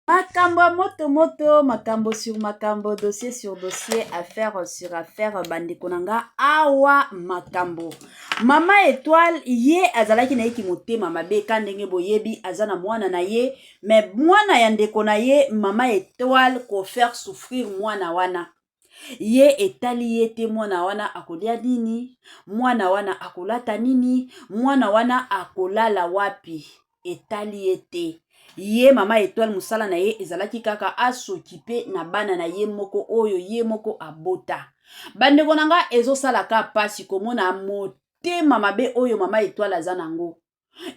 Makambo ya moto moto, makambo sur makambo, dossier sur dossier, affaire sur affaire, bandeko nanga awa makambo. Mama Étoile ye azalaki na yeki motema mabe ka ndenge boyebi azana mwana na ye, mais mwana ya ndeko na ye Mama Étoile ko faire souffrir mwana wana. Ye etali ye te mwana wana akolia nini, mwana wana akolata nini, mwana wana akolala wapi, etali ye te. Ye Mama Étoile musala na ye ezalaki kaka asokipe na bana na ye moko oyo ye moko abota. Bandeko nanga ezo salaka pasi komona motema mabe oyo Mama Étoile aza nango.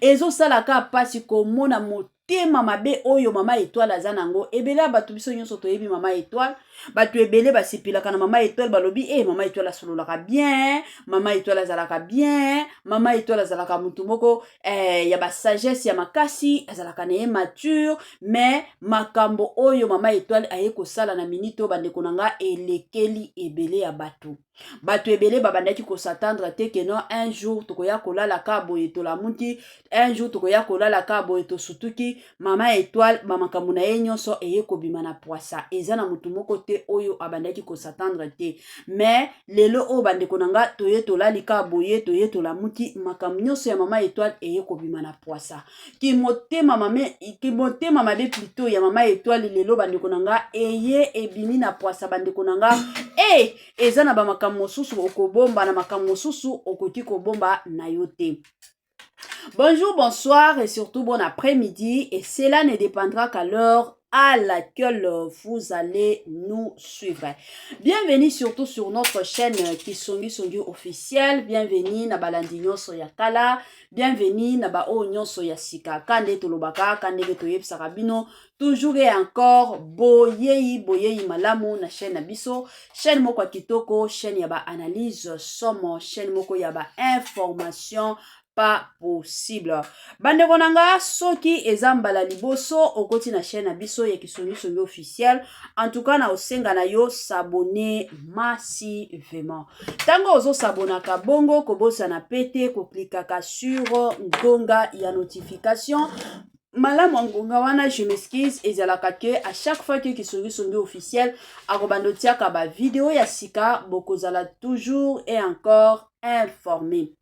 Ezo salaka pasi komona motema mabe oyo Mama Étoile aza nango. Ebele batu biso nyonso toyebi Mama Étoile. Batu ebele basipilaka na Mama Étoile balobi Mama Étoile asololaka bien, Mama Étoile azalaka bien, Mama Étoile azalaka mutu moko ya ba sagesse ya makasi, azalaka na ye mature, mais makambo oyo Mama Étoile aye kosala na minito bandeko nanga elekeli ebele ya batu. Batu ebele babandaki ko s'attendre te que non un jour tokoya kolala ka boye tolamuki, un jour tokoya kolala ka boye tosutuki, Mama Étoile makambo na ye nyonso eye kobima na poisa. Eza na mutu moko te oyo abandaki ko s'attendre te, mais lelo o bandeko nanga toye tolali ka boye toye tolamuki makambo nyonso ya Mama Étoile eye kobima na poisa. Ki motema mabe plutôt ya Mama Étoile lelo bandeko nanga eye ebimi na poisa bandeko nanga eza na ba makambo mosusu okobomba na makambo mosusu okoti kobomba na yo te. Bonjour, bonsoir et surtout bon après-midi, et cela ne dépendra qu'à l'heure à laquelle vous allez nous suivre. Bienvenue surtout sur notre chaîne Kisongi officielle. Bienvenue na balandi nyonso ya kala. Bienvenue na ba o nyonso ya sika. Kande tolobaka, kande toyeb sarabino. Toujours et encore boyei malamu na chaîne Abiso. Chaîne moko kitoko, chaîne ya ba analyse somo, chaîne moko ya ba information pas possible. Bandeko nanga soki ezambala liboso okoti na chaîne Abiso ya Kisongi officiel. En tout cas na osenga na yo s'abonner massivement. Tango ozo s'abonaka bongo kobosa na pete ko klikaka sur ngonga ya notification. Malamu ngonga wana je m'excuse ezalaka ke à chaque fois que Kisongi officiel akobandotiaka ba vidéo ya sika bokozala toujours et encore informé.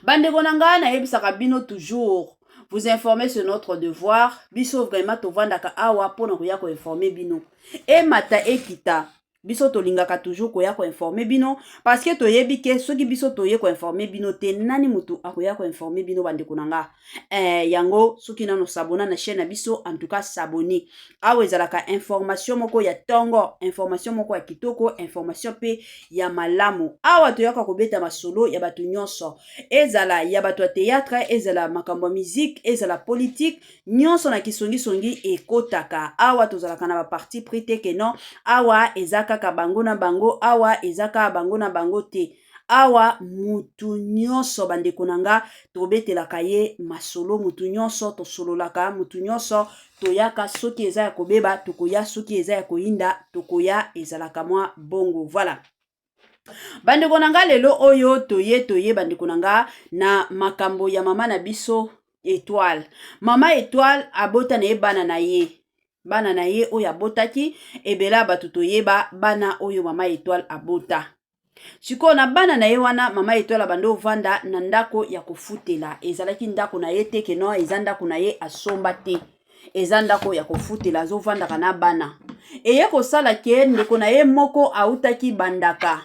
Bandeko nanga na yebisaka bino toujours vous informer sur notre devoir. Biso vraiment tovandaka awa pona koya ko informer bino. E mata ekita biso tolingaka toujours koya ko informer bino parce que toyebi ke soki biso toye ko informer bino te nani mutu akoya ko informer bino bandeko nanga. Yango soki nano sabona na chaîne Abiso en tout cas s'abonner. Awa ezalaka information moko ya tongo, information moko ya kitoko, information pe ya malamu. Awa toyaka kobeta masolo ya batu nyonso. Ezala ya batu ya théâtre, ezala makambo musique, ezala politique, nyonso na Kisongi ekotaka. Awa tozalaka na ba parti pris te ke non. Awa ezaka ka bango na bango, awa ezaka bango na bango te. Awa mutu nyonso bandeko nanga tobetelaka ye masolo, mutu nyonso tosololaka, mutu nyonso toyaka soki eza ya kobeba tokoya, soki eza ya koyinda tokoya, ezalaka mwa bongo. Voilà. Bandeko nanga lelo oyo toye bandeko nanga na makambo ya mama na biso Étoile. Mama Étoile abota na ye bana na ye. Bana na ye oyo abotaki ebela batu toyeba bana oyo Mama Étoile abota. Siko na bana na ye wana Mama Étoile bando vanda na ndako ya kofutela. Ezalaki ndako na ye te ke no, eza ndako na ye asomba te. Eza ndako ya kofutela zo vanda kana bana. Eye kosala ke ndeko na ye moko autaki bandaka.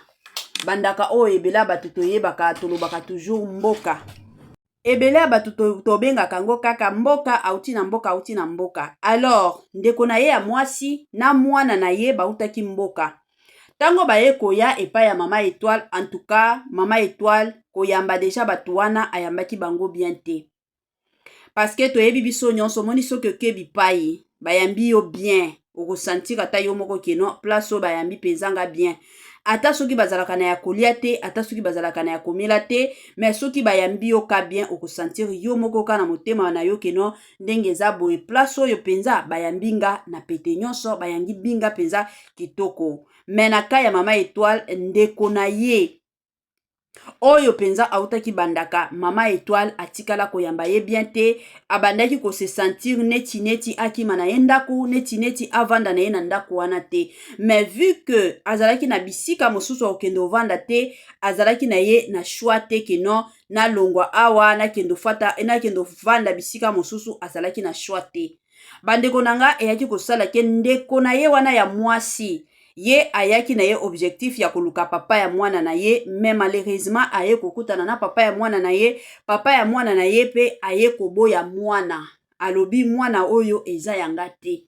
Bandaka o ebela batu toyebaka tolobaka toujours mboka. Ebele batu tobenga kango kaka mboka auti na mboka auti na mboka. Alors ndeko na ye ya mwasi na mwana na ye bautaki mboka. Tango baye koya epa ya Mama Étoile, en tout cas Mama Étoile koyamba deja batu wana ayambaki bango bien te. Parce que toyebi biso nyonso moni soki okebi pai bayambi yo bien, okosentir ata yo moko ke non place o bayambi pezanga bien. Ata soki bazalaka na ya kolia te, ata soki bazalaka na ya komela te, mais soki bayambi yo ka bien okosentir yo moko ka na motema na yo ke non ndenge eza boye place oyo penza bayambi nga na pete nyonso, bayangi binga penza kitoko. Mais na ka ya Mama Étoile ndeko na ye oyo penza autaki bandaka mama Étoile atikala koyamba ye bien te, abandaki ko se sentir neti akima na ye ndaku, neti avanda na ye na ndaku wana te. Mais vu que azalaki na bisika mosusu okende ovanda te, azalaki na ye na choix te ke non na longwa awa na kendo vanda bisika mosusu, azalaki na choix te. Bandeko nanga eyaki kosala ke ndeko na ye wana ya mwasi ye ayaki na ye objectif ya koluka papa ya mwana na ye, mais malheureusement aye kokutana na papa ya mwana na ye pe aye koboya mwana, alobi mwana oyo eza yanga te,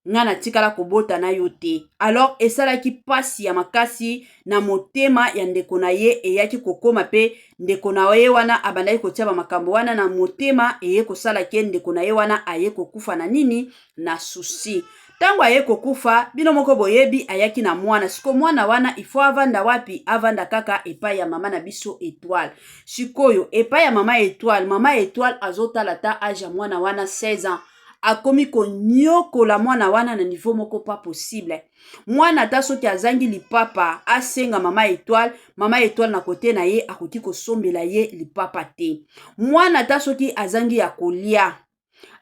nga na tikala kobota na yo te. Alors esalaki pasi ya makasi na motema ya ndeko na ye, eyaki kokoma pe ndeko na ye wana abandaki kotia ba makambo wana na motema, eye kosala ke ndeko na ye wana aye kokufa na nini, na susi. Tango aye kokufa, bino moko boyebi ayaki na mwana. Siko mwana wana ifo avanda wapi? Avanda kaka epai ya mama na biso Étoile. Sikoyo epai ya mama Étoile azotala ta age ya mwana wana 16 ans. Akomi konyokola mwana wana na niveau moko pas possible. Mwana ta soki azangi lipapa asenga mama Étoile na kote na ye akoki kosombela ye lipapa te. Mwana ta soki azangi ya kolia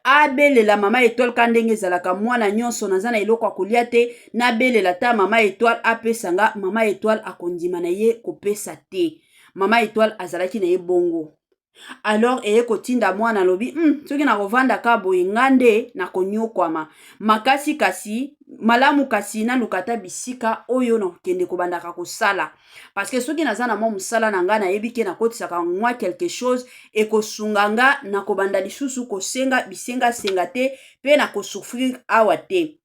abelela mama Étoile kandenge zalaka mwana nyonso naza na eloko akolia te, na belela ta mama Étoile apesanga, mama Étoile akondima na ye kopesa te. Mama Étoile azalaki na ye bongo. Alors eye kotinda mwana lobi soki na kovanda ka boye ngande na konyokwama makasi kasi malamu kasi na lukata bisika oyo na kende kobandaka kosala, parce que soki naza na mwa musala na nga na yebi ke na kotisaka mwa quelque chose ekosunganga na kobanda lisusu kosenga bisenga senga te pe na kosouffrir awa te.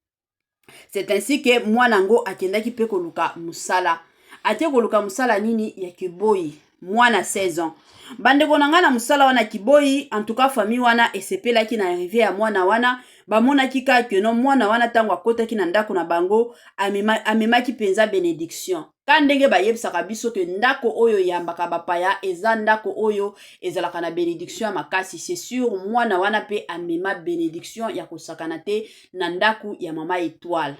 C'est ainsi que mwana ngo akendaki pe koluka musala. Ate koluka musala nini ya kiboyi mwana 16 ans. Bandeko nanga na musala wana kiboyi, en tout cas famille wana esepelaki na arrivé ya mwana wana, bamona kika ke no mwana wana tango akotaki na ndako na bango amemaki penza bénédiction. Ka ndenge bayebisaka biso ke ndako oyo yambaka bapaya eza ndako oyo ezalaka na bénédiction ya makasi, c'est sûr mwana wana pe amema bénédiction ya kosakana te na ndako ya mama Étoile.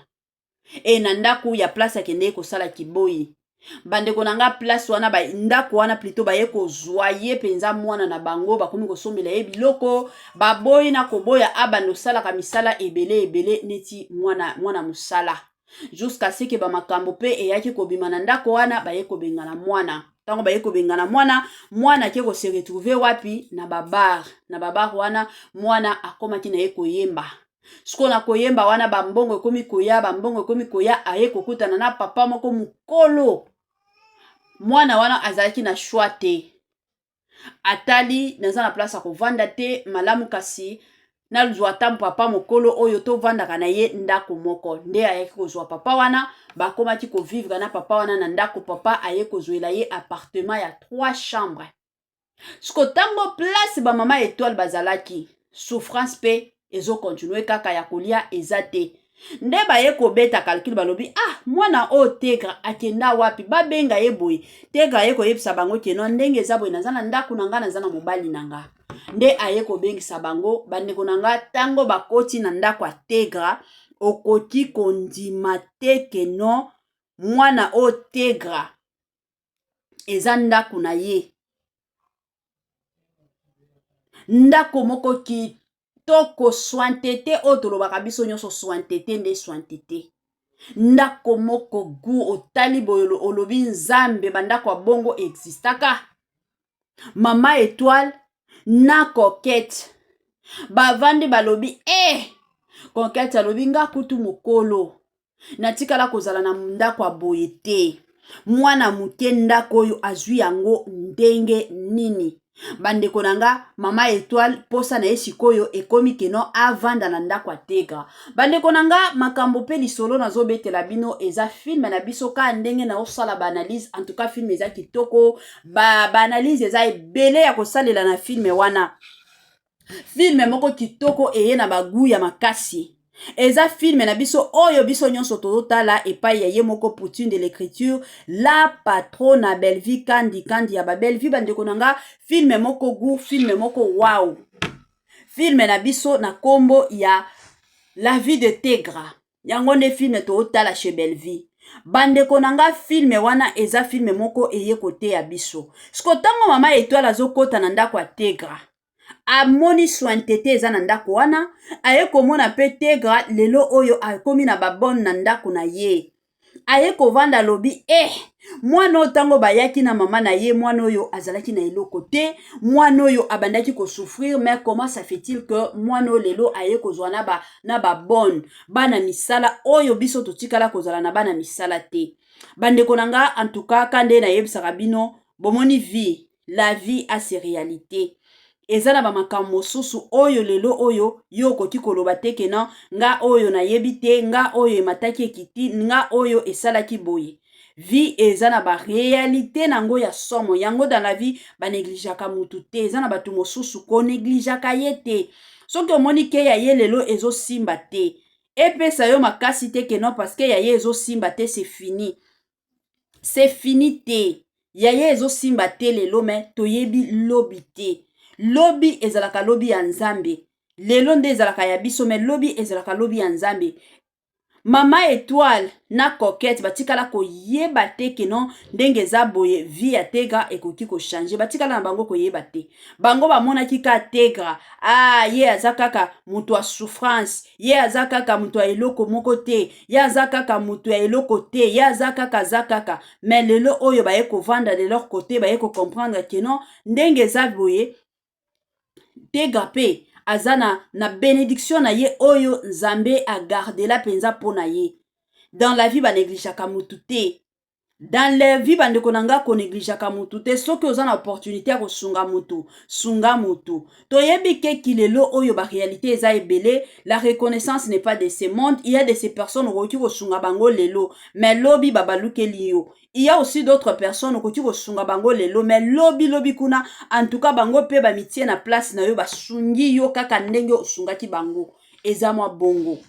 E na ndako ya place akende kosala kiboyi. Bandeko nanga place wana ba ndako wana plutôt ba ye kozwa ye penza mwana na bango bakomi kosombela ye biloko baboyi na koboya abando sala ka misala ebele neti mwana musala jusqu'à ce que ba makambo pe eyaki kobima na ndako wana ba ye kobengana mwana. Tango ba ye kobengana mwana ke ko se retrouver wapi na babar wana mwana akomaki na ye koyemba. Siko na koyemba wana bambongo ekomi koya aye kokutana na papa moko mukolo. Mwana wana azalaki na choix te. Atali naza na place akovanda te malamu kasi na luzwa tam papa mokolo oyo to vanda na ye ndako moko. Nde ayeki kozwa papa wana bakomaki ko vivre na papa wana na ndako papa aye kozwela ye appartement ya 3 chambres. Siko tango place ba mama Étoile bazalaki souffrance pe ezo continuer kaka ya kolia ezate. Nde baye kobeta calcul balobi mwana o tegra akenda wapi babenga ye boye tegra ye koyebisa bango keno ndenge eza boye naza na ndako nanga naza na mobali nanga. Nde aye kobengisa bango bandeko nanga tango bakoti na ndako a tegra okoti kondima te keno mwana o tegra eza ndako na ye. Ndako moko ki toko swantete otolobaka biso nyonso swantete nde swantete. Ndako moko gu otali boyolo olobi nzambe bandako bongo existaka. Mama Étoile na Coquette bavandi balobi Coquette alobi nga kutu mokolo natikala kozala na ndako boye te. Mwana muke ndako oyo azwi yango ndenge nini. Bandeko nanga mama Étoile posa na esikoyo ekomi keno avanda na ndako atega. Bandeko nanga makambo pe lisolo nazo betela bino eza film na biso ka ndenge na osala ba analyse, en tout cas film eza kitoko ba analyse eza ebele ya kosalela na film wana. Film moko kitoko eye na bagu ya makasi. Eza film na biso oyo biso nyonso tozotala epai ya ye moko Poutine de l'écriture la patronne na Bellevue kandi ya ba Bellevue. Bandeko nanga film moko gu, film moko wow. Film na biso na kombo ya La vie de Tegra. Yango nde film tozotala chez Bellevue. bandeko nanga filme wana eza filme moko eye kote ya biso. Siko tango mama Étoile azokota na ndako ya Tegra, amoni sointete eza na ndako wana, aye komona pe Tegra lelo oyo akomi na babone na ndako na ye. Aye kovanda lobi mwana oyo tango bayaki na mama na ye, mwana oyo azalaki na eloko te, mwana oyo abandaki ko souffrir, mais comment ça fait-il que mwana oyo lelo aye kozwa na ba bonne bana misala oyo biso totikala kozala na bana misala te. Bandeko nanga en tout cas kande na yebisaka bino bomoni vie, la vie a ses réalités. Eza na bamakambo mosusu oyo lelo oyo yo koki koloba te kena nga oyo na yebi te, nga oyo emataki ekiti, nga oyo esalaki boye. Vie eza na ba réalité nango ya somo. Yango dans la vie ba négligeaka mutu te. Eza na batu mosusu ko négligeaka ye te. Soki omoni ke ya ye lelo ezo simba te, epesa yo makasi te ke non parce que ya ye ezo simba te, c'est fini. C'est fini te. Ya ye ezo simba te lelo me toyebi lobi te. Lobi ezalaka lobi ya Nzambe. Lelo nde ezalaka ya biso me lobi ezalaka lobi ya Nzambe. Mama Étoile na Coquette batikala koyeba te ke non ndenge eza boye vie ya Tegra ekoki ko changer. Batikala na bango koyeba te. Bango bamonaki ka Tegra, ye aza kaka mutu wa souffrance, ye aza kaka mutu wa eloko moko te, ye aza kaka mutu ya eloko te, ye aza kaka. Mais lelo oyo baye kovanda de leur côté, baye ko comprendre ke non ndenge eza boye Tegra pe azana na bénédiction na ye oyo Nzambe a gardé la penza pona ye. Dans la vie ba négligeaka mutu te. Dans la vie bandeko nanga ko négligeaka mutu te. Soki oza na opportunité ya kosunga mutu, sunga mutu. Toyebi ke kilelo oyo ba réalité eza ebele, la reconnaissance n'est pas de ce monde. Il y a de ces personnes okoki kosunga bango lelo, mais lobi babalukeli yo. Il y a aussi d'autres personnes okoki kosunga bango lelo, mais lobi kuna en tout cas bango pe ba mitie na place na yo basungi yo kaka ndenge osungaki bango. Eza mwa bongo.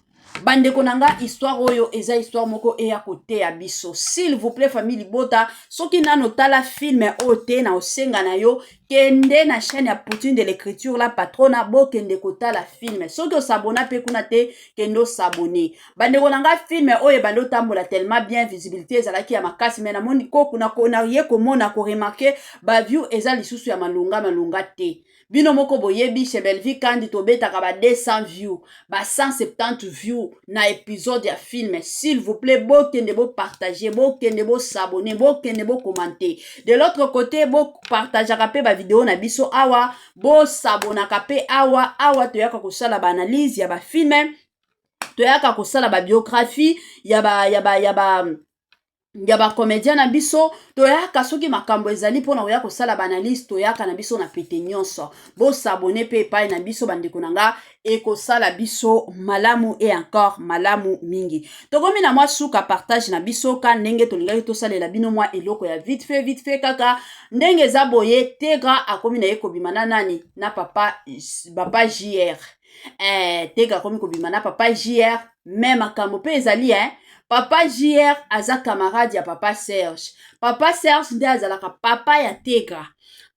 Bandeko nanga histoire oyo eza histoire moko eya kote ya biso. S'il vous plaît famille Libota, soki nano tala film ote na osenga na yo kende na chaîne ya Poutine de l'écriture la patrona bo kende kotala film. Soki osabona pe kuna te kendo s'abonner. Bandeko nanga film oyo bando tambola tellement bien, visibilité ezalaki ya makasi mais na moni ko kuna kona ye komona ko remarquer ba view eza lisusu ya malunga te. Bino moko boyebi chez Belleville kandi tobetaka ba 200 views, ba 170 views na épisode ya film. S'il vous plaît, bokende bo partager, bokende bo s'abonner, bokende bo commenter. De l'autre côté, bo partageaka pe ba vidéo na biso awa, bo s'abonnaka pe awa toyaka kosala ba analyse ya ba film, toyaka kosala ba biographie ya ba comédien na biso, toyaka soki makambo ezali pona oya kosala ba analyse, toyaka na biso na pete nyonso. Bo s'abonner pe pa na biso bandeko nanga ekosala biso malamu et encore malamu mingi. Tokomi na mwa suka partage na biso ka ndenge tolingaki tosalela bino mwa eloko ya vite fait kaka ndenge eza boye Tegra akomi na ye kobima na nani na papa JR. Tegra akomi kobima na papa JR, même makambo pe ezali Papa JR aza camarade ya Papa Serge. Papa Serge nde azalaka papa ya Tegra.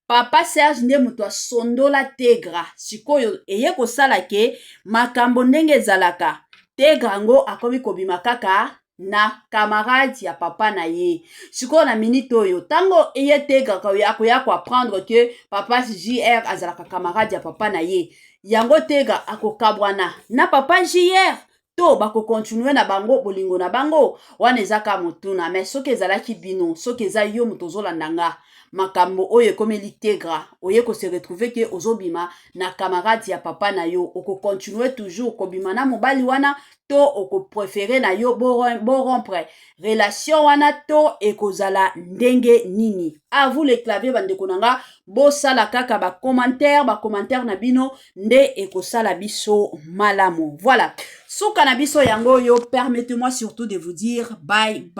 Papa Serge nde mutu asondola Tegra. Sikoyo eye kosala ke makambo ndenge ezalaka. Tegra ngo akomi kobima kaka na camarade ya papa na ye. Sikoyo na minute oyo tango eye Tegra akoya ko apprendre que Papa JR azalaka camarade ya papa na ye. Yango Tegra akokabwana na Papa JR. To bako continue na bango bolingo na bango wana ezaka motuna, mais soki ezalaki bino, soki eza yo mutozolanda nga makambo oyo ekomeli Tegra oye ko se retrouver ke ozobima na camarade ya papa na yo, oko continue toujours kobima na mobali wana to oko préférer na yo bo rompre relation wana to ekozala ndenge nini. À vous les claviers bandeko nanga bo sala kaka ba commentaire na bino nde ekosala biso malamu. Voilà. Suka na biso yango yo, permettez-moi surtout de vous dire bye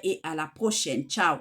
et à la prochaine. Ciao.